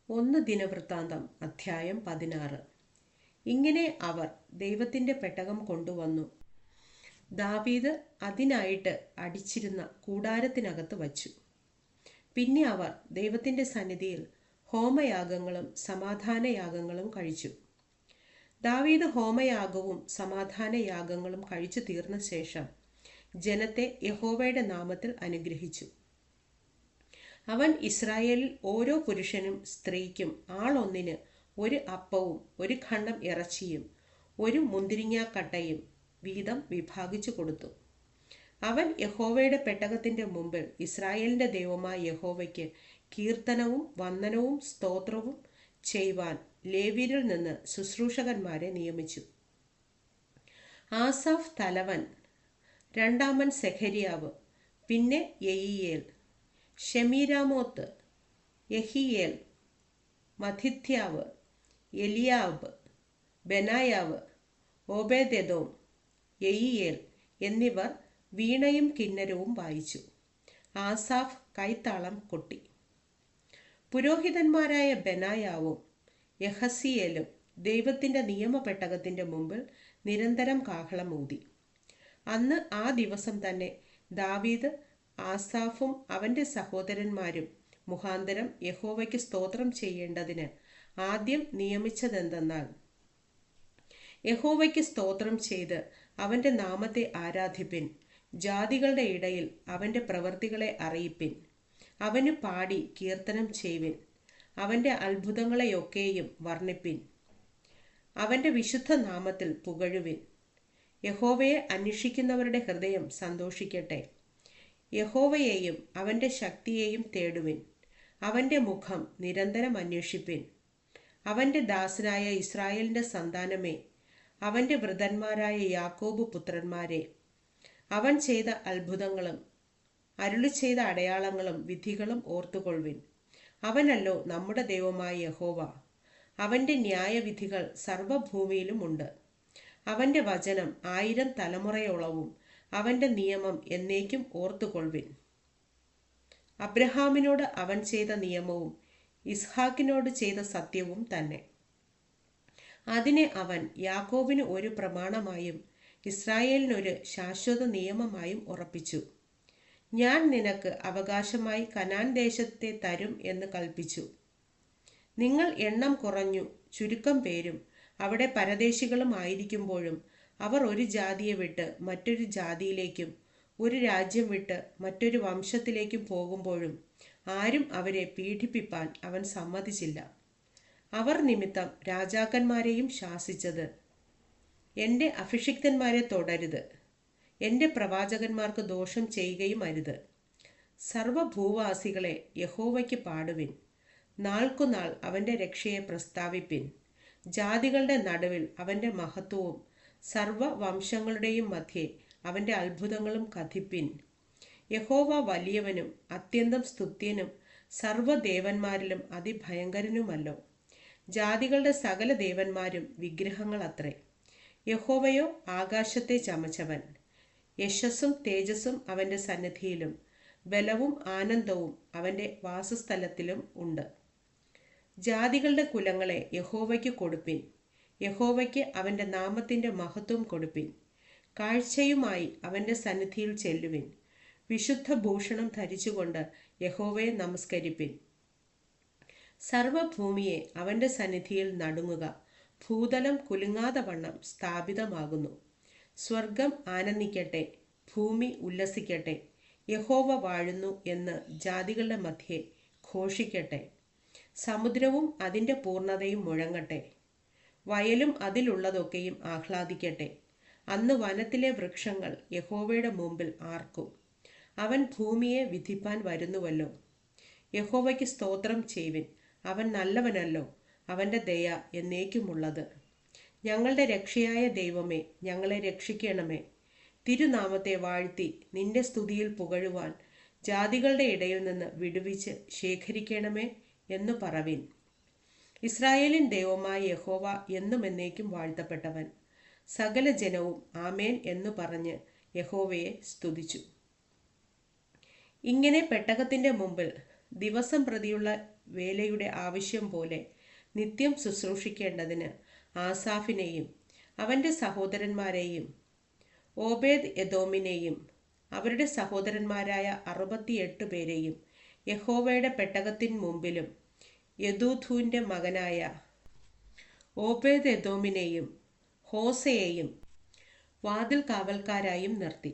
1 ദിനവൃത്താന്തം അധ്യായം 16. ഇങ്ങനെ അവർ ദൈവത്തിൻ്റെ പെട്ടകം കൊണ്ടുവന്നു ദാവീദ് അതിനായിട്ട് അടിച്ചിരുന്ന കൂടാരത്തിനകത്ത് വച്ചു. പിന്നെ അവർ ദൈവത്തിൻ്റെ സന്നിധിയിൽ ഹോമയാഗങ്ങളും സമാധാനയാഗങ്ങളും കഴിച്ചു. ദാവീദ് ഹോമയാഗവും സമാധാനയാഗങ്ങളും കഴിച്ചു തീർന്ന ശേഷം ജനത്തെ യഹോവയുടെ നാമത്തിൽ അനുഗ്രഹിച്ചു. അവൻ ഇസ്രായേലിൽ ഓരോ പുരുഷനും സ്ത്രീക്കും ആളൊന്നിന് ഒരു അപ്പവും ഒരു ഖണ്ഡം ഇറച്ചിയും ഒരു മുന്തിരിങ്ങാക്കട്ടയും വീതം വിഭാഗിച്ചു കൊടുത്തു. അവൻ യഹോവയുടെ പെട്ടകത്തിൻ്റെ മുമ്പിൽ ഇസ്രായേലിൻ്റെ ദൈവമായ യഹോവയ്ക്ക് കീർത്തനവും വന്ദനവും സ്തോത്രവും ചെയ്യുവാൻ ലേവ്യരിൽ നിന്ന് ശുശ്രൂഷകന്മാരെ നിയമിച്ചു. ആസാഫ് തലവൻ, രണ്ടാമൻ സെഖര്യാവ്, പിന്നെ യെയീയേൽ, ഷെമീരാമോത്ത്, യഹിയേൽ, മഥിഥ്യാവ്, എലിയാബ്, ബെനായാവ്, ഓബേദെദോം, യെയീയേൽ എന്നിവർ വീണയും കിന്നരവും വായിച്ചു. ആസാഫ് കൈത്താളം കൊട്ടി. പുരോഹിതന്മാരായ ബെനായാവും യഹസിയേലും ദൈവത്തിൻ്റെ നിയമപെട്ടകത്തിൻ്റെ മുമ്പിൽ നിരന്തരം കാഹളമൂതി. അന്ന് ആ ദിവസം തന്നെ ദാവീദ് ആസാഫും അവൻ്റെ സഹോദരന്മാരും മുഖാന്തരം യഹോവയ്ക്ക് സ്തോത്രം ചെയ്യേണ്ടതിന് ആദ്യം നിയമിച്ചതെന്തെന്നാൽ, യഹോവയ്ക്ക് സ്തോത്രം ചെയ്ത് അവൻ്റെ നാമത്തെ ആരാധിപ്പിൻ, ജാതികളുടെ ഇടയിൽ അവൻ്റെ പ്രവൃത്തികളെ അറിയിപ്പിൻ, അവന് പാടി കീർത്തനം ചെയ്യുവിൻ, അവൻ്റെ അത്ഭുതങ്ങളെയൊക്കെയും വർണ്ണിപ്പിൻ, അവൻ്റെ വിശുദ്ധ നാമത്തിൽ പുകഴുവിൻ. യഹോവയെ അന്വേഷിക്കുന്നവരുടെ ഹൃദയം സന്തോഷിക്കട്ടെ. യഹോവയെയും അവൻ്റെ ശക്തിയെയും തേടുവിൻ, അവൻ്റെ മുഖം നിരന്തരം അന്വേഷിപ്പിൻ. അവൻ്റെ ദാസനായ ഇസ്രായേലിൻ്റെ സന്താനമേ, അവൻ്റെ വൃതന്മാരായ യാക്കോബ് പുത്രന്മാരെ, അവൻ ചെയ്ത അത്ഭുതങ്ങളും അരുളി ചെയ്ത അടയാളങ്ങളും വിധികളും ഓർത്തുകൊള്ളുവിൻ. അവനല്ലോ നമ്മുടെ ദൈവമായ യഹോവ. അവൻ്റെ ന്യായവിധികൾ സർവ്വഭൂമിയിലും ഉണ്ട്. അവൻ്റെ വചനം 1000 തലമുറയോളവും അവൻ്റെ നിയമം എന്നേക്കും ഓർത്തുകൊള്ളുവിൻ. അബ്രഹാമിനോട് അവൻ ചെയ്ത നിയമവും ഇസ്ഹാക്കിനോട് ചെയ്ത സത്യവും തന്നെ. അതിനെ അവൻ യാക്കോബിന് ഒരു പ്രമാണമായും ഇസ്രായേലിനൊരു ശാശ്വത നിയമമായും ഉറപ്പിച്ചു. ഞാൻ നിനക്ക് അവകാശമായി കനാൻ ദേശത്തെ തരും എന്ന് കൽപ്പിച്ചു. നിങ്ങൾ എണ്ണം കുറഞ്ഞു ചുരുക്കം പേരും അവിടെ പരദേശികളും ആയിരിക്കുമ്പോഴും അവർ ഒരു ജാതിയെ വിട്ട് മറ്റൊരു ജാതിയിലേക്കും ഒരു രാജ്യം വിട്ട് മറ്റൊരു വംശത്തിലേക്കും പോകുമ്പോഴും ആരും അവരെ പീഡിപ്പിപ്പാൻ അവൻ സമ്മതിച്ചില്ല. അവർ നിമിത്തം രാജാക്കന്മാരെയും ശാസിച്ചത്, എൻ്റെ അഭിഷിക്തന്മാരെ തൊടരുത്, എൻ്റെ പ്രവാചകന്മാർക്ക് ദോഷം ചെയ്യുകയും അരുത്. സർവഭൂവാസികളെ യഹോവയ്ക്ക് പാടുവിൻ, നാൾക്കുനാൾ അവൻ്റെ രക്ഷയെ പ്രസ്താവിപ്പിൻ. ജാതികളുടെ നടുവിൽ അവൻ്റെ മഹത്വവും സർവവംശങ്ങളുടെയും മധ്യേ അവൻ്റെ അത്ഭുതങ്ങളും കഥിപ്പിൻ. യഹോവ വലിയവനും അത്യന്തം സ്തുത്യനും സർവ്വദേവന്മാരിലും അതിഭയങ്കരനുമല്ലോ. ജാതികളുടെ സകല ദേവന്മാരും വിഗ്രഹങ്ങൾ അത്രേ. യഹോവയോ ആകാശത്തെ ചമച്ചവൻ. യശസ്സും തേജസ്സും അവൻ്റെ സന്നിധിയിലും ബലവും ആനന്ദവും അവൻ്റെ വാസസ്ഥലത്തിലും ഉണ്ട്. ജാതികളുടെ കുലങ്ങളെ യഹോവയ്ക്ക് കൊടുപ്പിൻ, യഹോവയ്ക്ക് അവൻ്റെ നാമത്തിൻ്റെ മഹത്വം കൊടുപ്പിൻ. കാഴ്ചയുമായി അവൻ്റെ സന്നിധിയിൽ ചെല്ലുവിൻ, വിശുദ്ധ ഭൂഷണം ധരിച്ചുകൊണ്ട് യഹോവയെ നമസ്കരിപ്പിൻ. സർവഭൂമിയെ അവൻ്റെ സന്നിധിയിൽ നടുങ്ങുക, ഭൂതലം കുലുങ്ങാതെ വണ്ണം സ്ഥാപിതമാകുന്നു. സ്വർഗം ആനന്ദിക്കട്ടെ, ഭൂമി ഉല്ലസിക്കട്ടെ, യഹോവ വാഴുന്നു എന്ന് ജാതികളുടെ മധ്യേ ഘോഷിക്കട്ടെ. സമുദ്രവും അതിൻ്റെ പൂർണ്ണതയും മുഴങ്ങട്ടെ, വയലും അതിലുള്ളതൊക്കെയും ആഹ്ലാദിക്കട്ടെ. അന്ന് വനത്തിലെ വൃക്ഷങ്ങൾ യഹോവയുടെ മുമ്പിൽ ആർക്കും. അവൻ ഭൂമിയെ വിധിപ്പാൻ വരുന്നുവല്ലോ. യഹോവയ്ക്ക് സ്തോത്രം ചെയ്യുവിൻ, അവൻ നല്ലവനല്ലോ, അവൻ്റെ ദയ എന്നേക്കുമുള്ളത്. ഞങ്ങളുടെ രക്ഷയായ ദൈവമേ, ഞങ്ങളെ രക്ഷിക്കണമേ. തിരുനാമത്തെ വാഴ്ത്തി നിന്റെ സ്തുതിയിൽ പുകഴുവാൻ ജാതികളുടെ ഇടയിൽ നിന്ന് വിടുവിച്ച് ശേഖരിക്കണമേ എന്ന് പറവിൻ. ഇസ്രായേലിൻ ദൈവമായ യഹോവ എന്നും എന്നേക്കും വാഴ്ത്തപ്പെട്ടവൻ. സകല ജനവും ആമേൻ എന്നു പറഞ്ഞ് യഹോവയെ സ്തുതിച്ചു. ഇങ്ങനെ പെട്ടകത്തിൻ്റെ മുമ്പിൽ ദിവസം പ്രതിയുള്ള വേലയുടെ ആവശ്യം പോലെ നിത്യം ശുശ്രൂഷിക്കേണ്ടതിന് ആസാഫിനെയും അവൻ്റെ സഹോദരന്മാരെയും ഓബേദ് എദോമിനെയും അവരുടെ സഹോദരന്മാരായ 68 പേരെയും യഹോവയുടെ പെട്ടകത്തിന് മുമ്പിലും യദൂഥൂൻ്റെ മകനായ ഓബേദ് എദോമിനെയും ഹോസയെയും വാതിൽ കാവൽക്കാരായും നിർത്തി.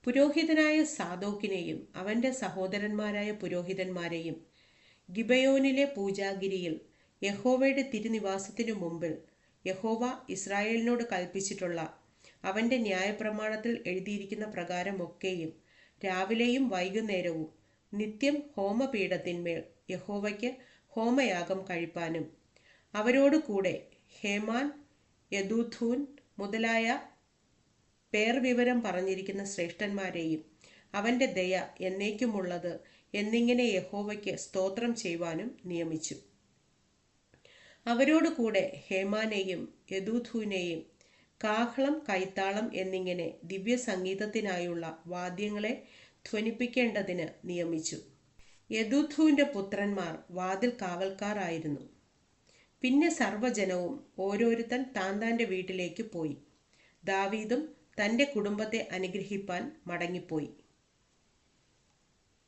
പുരോഹിതനായ സാദോക്കിനെയും അവൻ്റെ സഹോദരന്മാരായ പുരോഹിതന്മാരെയും ഗിബയോനിലെ പൂജാഗിരിയിൽ യഹോവയുടെ തിരുനിവാസത്തിനു മുമ്പിൽ യഹോവ ഇസ്രായേലിനോട് കൽപ്പിച്ചിട്ടുള്ള അവൻ്റെ ന്യായപ്രമാണത്തിൽ എഴുതിയിരിക്കുന്ന പ്രകാരമൊക്കെയും രാവിലെയും വൈകുന്നേരവും നിത്യം ഹോമപീഠത്തിന്മേൽ യഹോവയ്ക്ക് ഹോമയാഗം കഴിപ്പാനും അവരോട് കൂടെ ഹേമാൻ, യദൂഥൂൻ മുതലായ പേർ വിവരം പറഞ്ഞിരിക്കുന്ന ശ്രേഷ്ഠന്മാരെയും അവൻ്റെ ദയ എന്നേക്കുമുള്ളത് എന്നിങ്ങനെ യഹോവയ്ക്ക് സ്തോത്രം ചെയ്യുവാനും നിയമിച്ചു. അവരോട് കൂടെ ഹേമാനെയും യദൂഥൂനെയും കാഹളം, കൈത്താളം എന്നിങ്ങനെ ദിവ്യസംഗീതത്തിനായുള്ള വാദ്യങ്ങളെ ധ്വനിപ്പിക്കേണ്ടതിന് നിയമിച്ചു. യദൂഥൂൻ്റെ പുത്രന്മാർ വാതിൽ കാവൽക്കാർ ആയിരുന്നു. പിന്നെ സർവ്വജനവും ഓരോരുത്തൻ താൻ്റെ വീട്ടിലേക്ക് പോയി. ദാവീദും തൻ്റെ കുടുംബത്തെ അനുഗ്രഹിപ്പാൻ മടങ്ങിപ്പോയി.